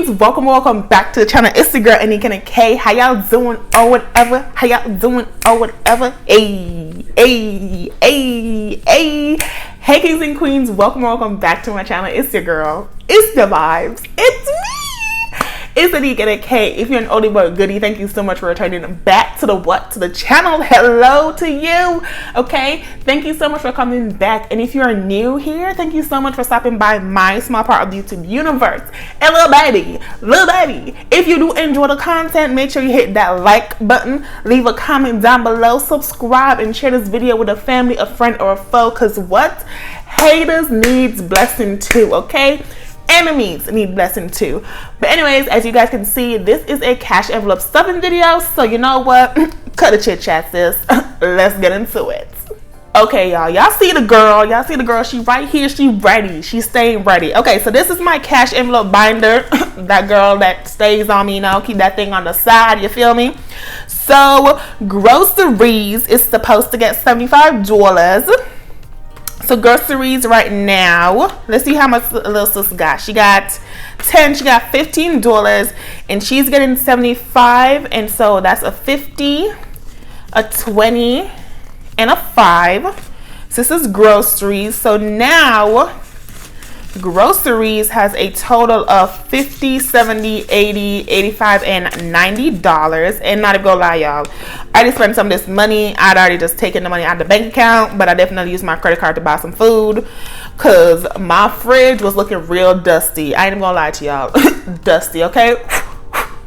queens, welcome back to the channel. It's the girl Anika K. How y'all doing or whatever? How y'all doing or whatever? Hey, kings and queens, welcome back to my channel. It's your girl, it's the vibes, it's me. It's Anika K. If you're an oldie but goodie, thank you so much for returning back to the channel. Hello to you. Okay, thank you so much for coming back. And if you're new here, thank you so much for stopping by my small part of the YouTube universe. And little baby, if you do enjoy the content, make sure you hit that like button, leave a comment down below, subscribe, and share this video with a family, a friend, or a foe. Cause what? Haters needs blessing too. Okay. Enemies need blessing too. But anyways, as you guys can see, this is a cash envelope stuffing video. So you know what? Cut the chit chat, sis. Let's get into it. Okay, y'all see the girl. She right here. She ready. She's staying ready. Okay, so this is my cash envelope binder. That girl that stays on me, keep that thing on the side. You feel me? So groceries is supposed to get $75. So groceries right now, let's see how much little sis got. She got 10, she got $15, and she's getting 75, and so that's a 50, a 20, and a 5. So this is groceries. So now groceries has a total of $50, $70, $80, $85, and $90. And not to go lie, y'all, I already spent some of this money. I'd already just taken the money out of the bank account, but I definitely used my credit card to buy some food because my fridge was looking real dusty. I ain't even gonna lie to y'all. Dusty, okay?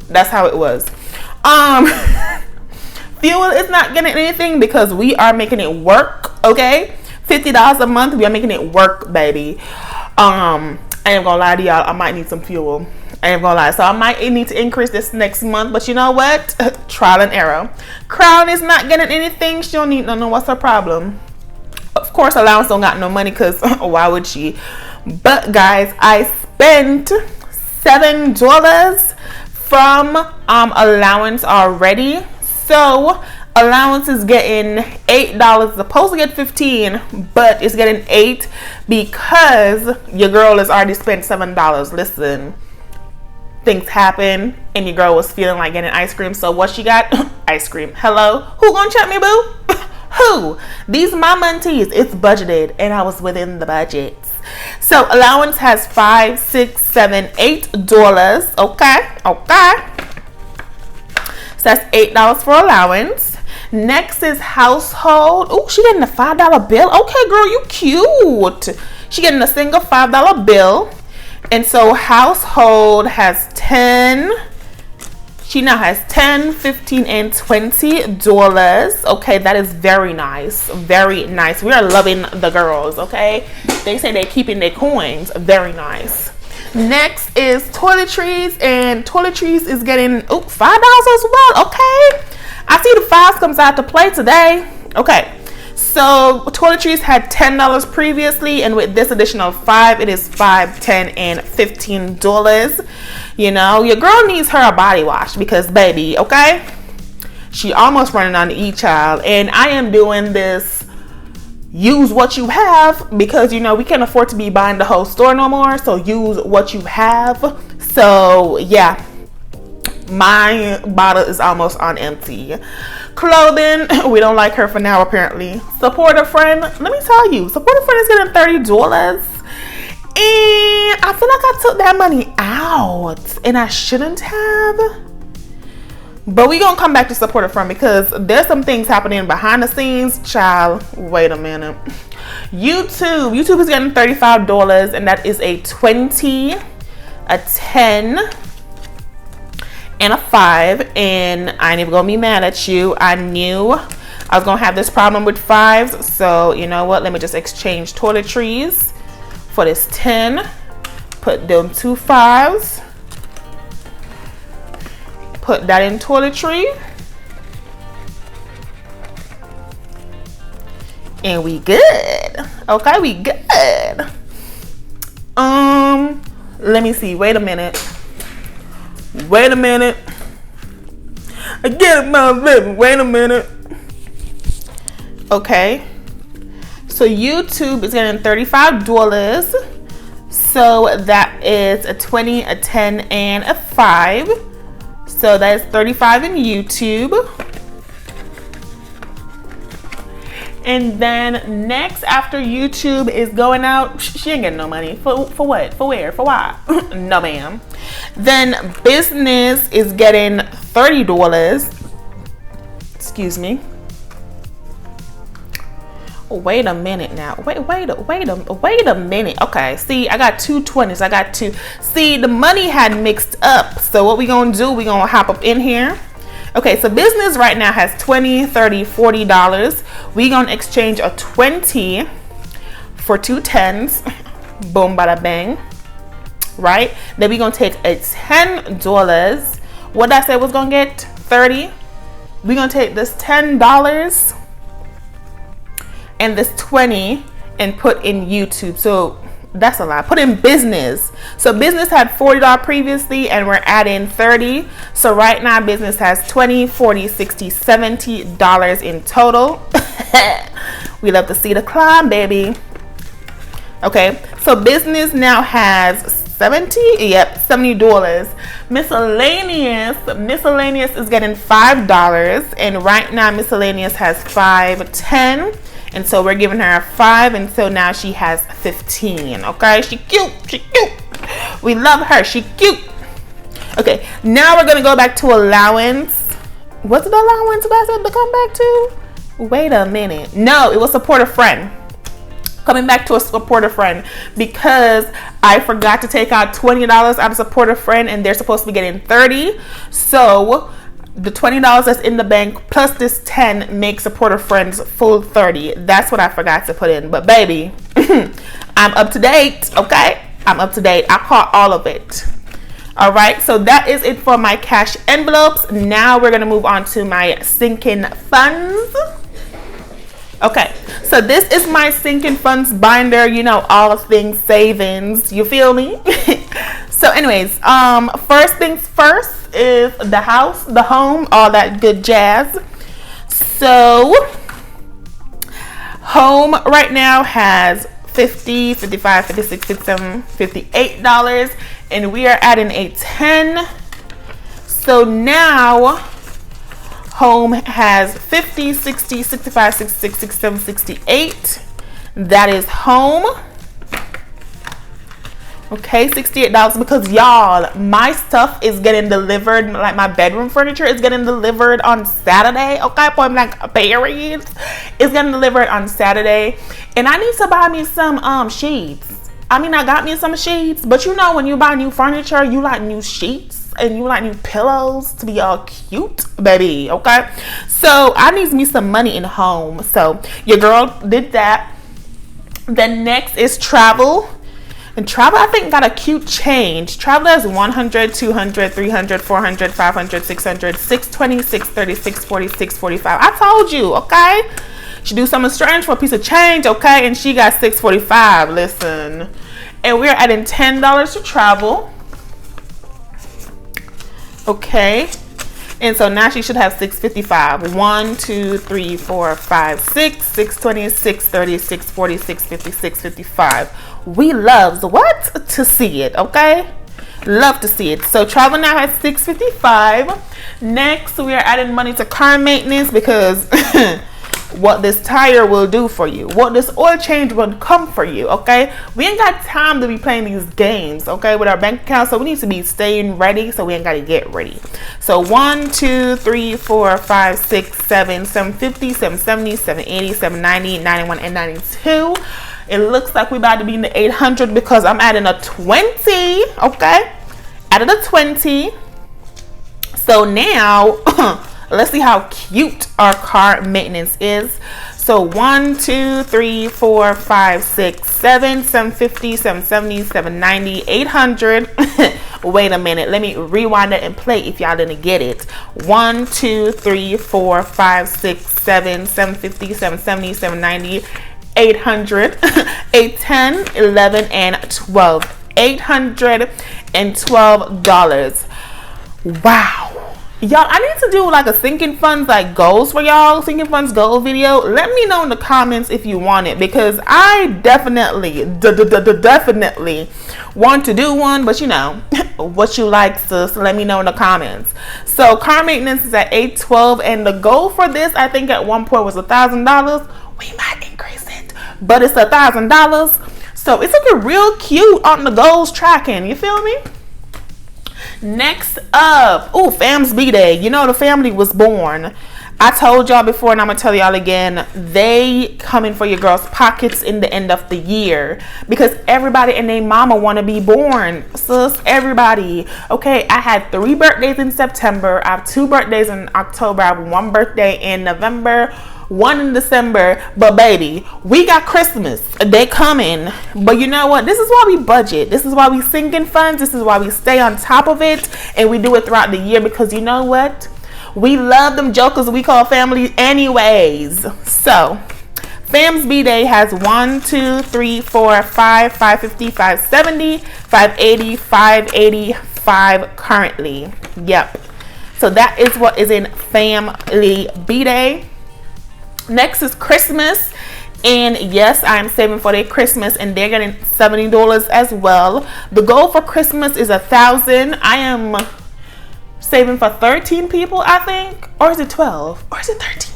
That's how it was. Fuel is not getting anything because we are making it work, okay? $50 a month, we are making it work, baby. I ain't gonna lie to y'all, I might need some fuel. I ain't gonna lie. So I might need to increase this next month, but you know what? Trial and error. Crown is not getting anything. She don't need no. What's her problem? Of course, allowance don't got no money because why would she? But guys, I spent $7 from allowance already. So allowance is getting $8. It's supposed to get $15, but it's getting $8 because your girl has already spent $7. Listen, things happen and your girl was feeling like getting ice cream. So what she got? Ice cream. Hello? Who gonna check me, boo? Who? These my montees. It's budgeted and I was within the budget. So allowance has $5, $6, $7, $8. Okay. So that's $8 for allowance. Next is household. Oh, she getting a $5 bill. Okay, girl, you cute. She getting a single $5 bill. And so household has 10. She now has 10, 15, and $20. Okay, that is very nice. Very nice. We are loving the girls, okay? They say they're keeping their coins. Very nice. Next is toiletries, and toiletries is getting $5 as well. Okay, I see the 5s comes out to play today. Okay, so toiletries had $10 previously, and with this additional 5, it is $5, $10, and $15. You know, your girl needs her a body wash because, baby, okay, she almost running on the e-child, and I am doing this use what you have because, you know, we can't afford to be buying the whole store no more. So use what you have. So yeah, my bottle is almost on empty. Clothing, we don't like her for now apparently. Support a friend, let me tell you, support a friend is getting $30, and I feel like I took that money out and I shouldn't have. But we gonna come back to support a friend because there's some things happening behind the scenes. Child, wait a minute. YouTube is getting $35, and that is a 20, a 10, and a 5. And I ain't even gonna be mad at you. I knew I was gonna have this problem with 5s. So you know what? Let me just exchange toiletries for this 10. Put them 2 5s. Put that in toiletry. And we good. Okay, we good. Let me see. Wait a minute. I get my living. Wait a minute. Okay. So YouTube is getting $35. So that is a 20, a 10, and a 5. So that is 35 in YouTube. And then next after YouTube is going out. She ain't getting no money. For what? For where? For why? No, ma'am. Then business is getting $30. Excuse me. Wait a minute now. Wait a minute. Okay, see, I got two 20s. I got two. See, the money had mixed up. So what we gonna do, we gonna hop up in here. Okay, so business right now has $20, $30, $40. We gonna exchange a 20 for two 10s. Boom, bada bang. Right? Then we gonna take a $10. What did I say was gonna get? 30. We gonna take this $10 and this 20 and put in YouTube. So that's a lot. Put in business. So business had $40 previously and we're adding 30. So right now business has 20, 40, 60, $70 in total. We love to see the climb, baby. Okay, so business now has $70. Miscellaneous is getting $5, and right now miscellaneous has 5, 10. And so we're giving her a 5, and so now she has 15. Okay, she cute. We love her. She cute. Okay, now we're gonna go back to allowance. What's the allowance I said to come back to? Wait a minute. No, it was support a friend. Coming back to a support a friend because I forgot to take out $20 out of support a friend, and they're supposed to be getting 30. So the $20 that's in the bank plus this 10 makes support a friend's full 30. That's what I forgot to put in. But baby, I'm up to date. Okay, I'm up to date. I caught all of it. All right, so that is it for my cash envelopes. Now we're gonna move on to my sinking funds. Okay, so this is my sinking funds binder. You know, all things savings. You feel me? So anyways, first things first is the house, the home, all that good jazz. So home right now has $50, $55, $56, $57, $58, and we are adding a 10. So now home has 50, 60, 65, 66, 67, 68. That is home. Okay, $68 because y'all, my stuff is getting delivered, like my bedroom furniture is getting delivered on Saturday. Okay, point blank period. It's getting delivered on Saturday, and I need to buy me some sheets. I mean, I got me some sheets, but you know when you buy new furniture, you like new sheets and you like new pillows to be all cute, baby. Okay, so I need me some money in home. So your girl did that. Then next is travel. And travel, I think, got a cute change. Travel has 100, 200, 300, 400, 500, 600, 620, 630, 640, 645. I told you, okay? She do something strange for a piece of change, okay? And she got 645. Listen. And we're adding $10 to travel. Okay. And so now she should have 655. 1, 2, 3, 4, 5, 6, 620, 630, 640, 650, 655. We loves what? To see it, okay? Love to see it. So travel now has 655. Next, we are adding money to car maintenance because what this tire will do for you, what this oil change will come for you, okay? We ain't got time to be playing these games, okay, with our bank account, so we need to be staying ready, so we ain't got to get ready. So 1, 2, 3, 4, 5, 6, 7, 750, 770, 780, 790, 91, and 92. It looks like we're about to be in the 800 because I'm adding a 20, okay? Added a 20. So now, let's see how cute our car maintenance is. So 1, 2, 3, 4, 5, 6, 7, 750, 770, 790, 800. Wait a minute. Let me rewind it and play if y'all didn't get it. 1, 2, 3, 4, 5, 6, 7, 750, 770, 790, 800, 8, 10, 11, and 12. $812. Wow. Y'all, I need to do like a sinking funds like goals for y'all, sinking funds goal video. Let me know in the comments if you want it, because I definitely want to do one, but you know what you like, sis. Let me know in the comments. So car maintenance is at $812, and the goal for this, I think at one point was $1,000. We might increase it, but it's $1,000. So it's looking real cute on the goals tracking. You feel me? Next up, fam's B-Day. You know, the family was born. I told y'all before, and I'm gonna tell y'all again, they coming for your girls' pockets in the end of the year, because everybody and their mama want to be born, sis. Everybody. Okay, I had 3 birthdays in September. I have 2 birthdays in October. I have 1 birthday in November, 1 in December. But baby, we got Christmas. They coming. But you know what? This is why we budget. This is why we sinking funds. This is why we stay on top of it, and we do it throughout the year, because you know what? We love them jokers we call family anyways. So Fam's B-Day has 1, 2, 3, 4, 5, 550, 570, 580, 585 currently. Yep. So that is what is in Family B-Day. Next is Christmas. And yes, I am saving for their Christmas, and they're getting $70 as well. The goal for Christmas is $1,000. I am saving for 13 people, I think. Or is it 12? Or is it 13?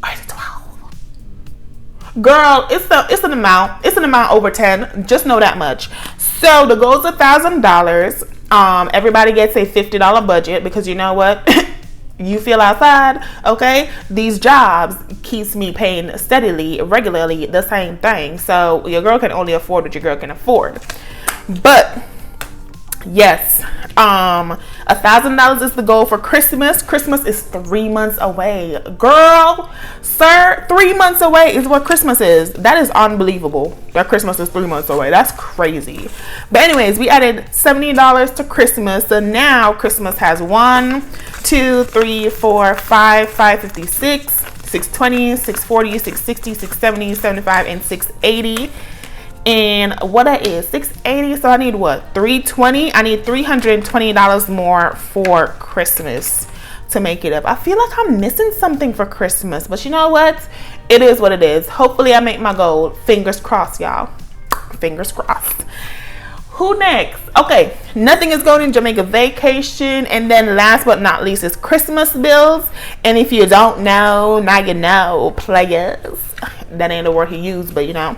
Or is it 12? Girl, it's an amount. It's an amount over 10. Just know that much. So the goal is $1,000. Everybody gets a $50 budget, because you know what? You feel outside, okay? These jobs keeps me paying steadily, regularly, the same thing. So your girl can only afford what your girl can afford. But yes, $1,000 is the goal for Christmas. Christmas is 3 months away. Girl, sir, 3 months away is what Christmas is. That is unbelievable. That Christmas is 3 months away. That's crazy. But anyways, we added $70 to Christmas. So now Christmas has 1, 2, 3, 4, 5, 556, 620, 640, 660, 670, 75, and 680. And what that is, 680. So I need what? 320. I need $320 more for Christmas to make it up. I feel like I'm missing something for Christmas, but you know what? It is what it is. Hopefully I make my goal. Fingers crossed, y'all. Fingers crossed. Who next? Okay, nothing is going in Jamaica vacation. And then last but not least is Christmas bills. And if you don't know, now you know, players. That ain't the word he used, but you know.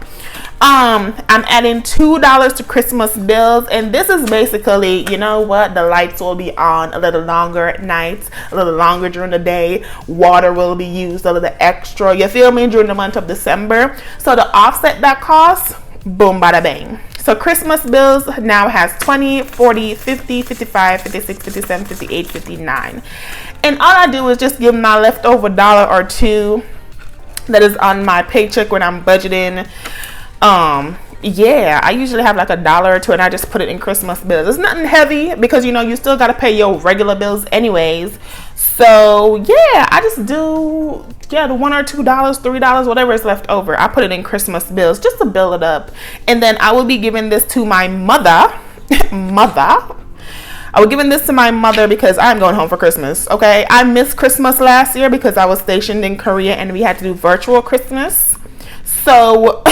I'm adding $2 to Christmas bills, and this is basically, you know what, the lights will be on a little longer at night, a little longer during the day, water will be used a little extra, you feel me, during the month of December. So to offset that cost, boom, bada bang. So Christmas bills now has 20, 40, 50, 55, 56, 57, 58, 59. And all I do is just give my leftover $1 or $2 that is on my paycheck when I'm budgeting. Yeah, I usually have like $1 or $2, and I just put it in Christmas bills. It's nothing heavy, because you know you still gotta pay your regular bills anyways. So yeah, I just do the $1 or $2, $3, whatever is left over. I put it in Christmas bills just to build it up, and then I will be giving this to my mother. I was giving this to my mother because I'm going home for Christmas. Okay, I missed Christmas last year because I was stationed in Korea and we had to do virtual Christmas. So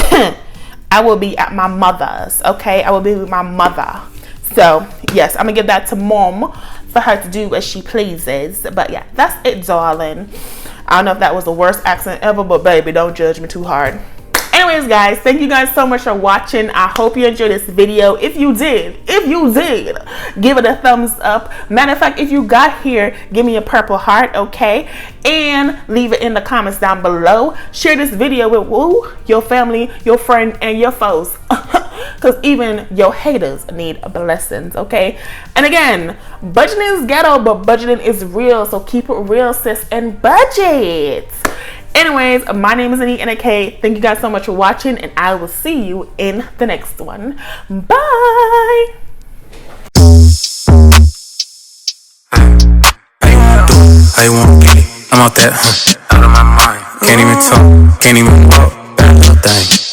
I will be at my mother's, okay? I will be with my mother. So, yes, I'm going to give that to mom for her to do as she pleases. But, yeah, that's it, darling. I don't know if that was the worst accent ever, but, baby, don't judge me too hard. Anyways, guys, thank you guys so much for watching. I hope you enjoyed this video. If you did, give it a thumbs up. Matter of fact, if you got here, give me a purple heart, okay? And leave it in the comments down below. Share this video with your family, your friend, and your foes. Because even your haters need blessings, okay? And again, budgeting is ghetto, but budgeting is real. So keep it real, sis, and budget. Anyways, my name is Anique N.A.K. Thank you guys so much for watching, and I will see you in the next one. Bye! How you want to get it? I'm out that, out of my mind. Can't even talk, can't even walk. That little thing.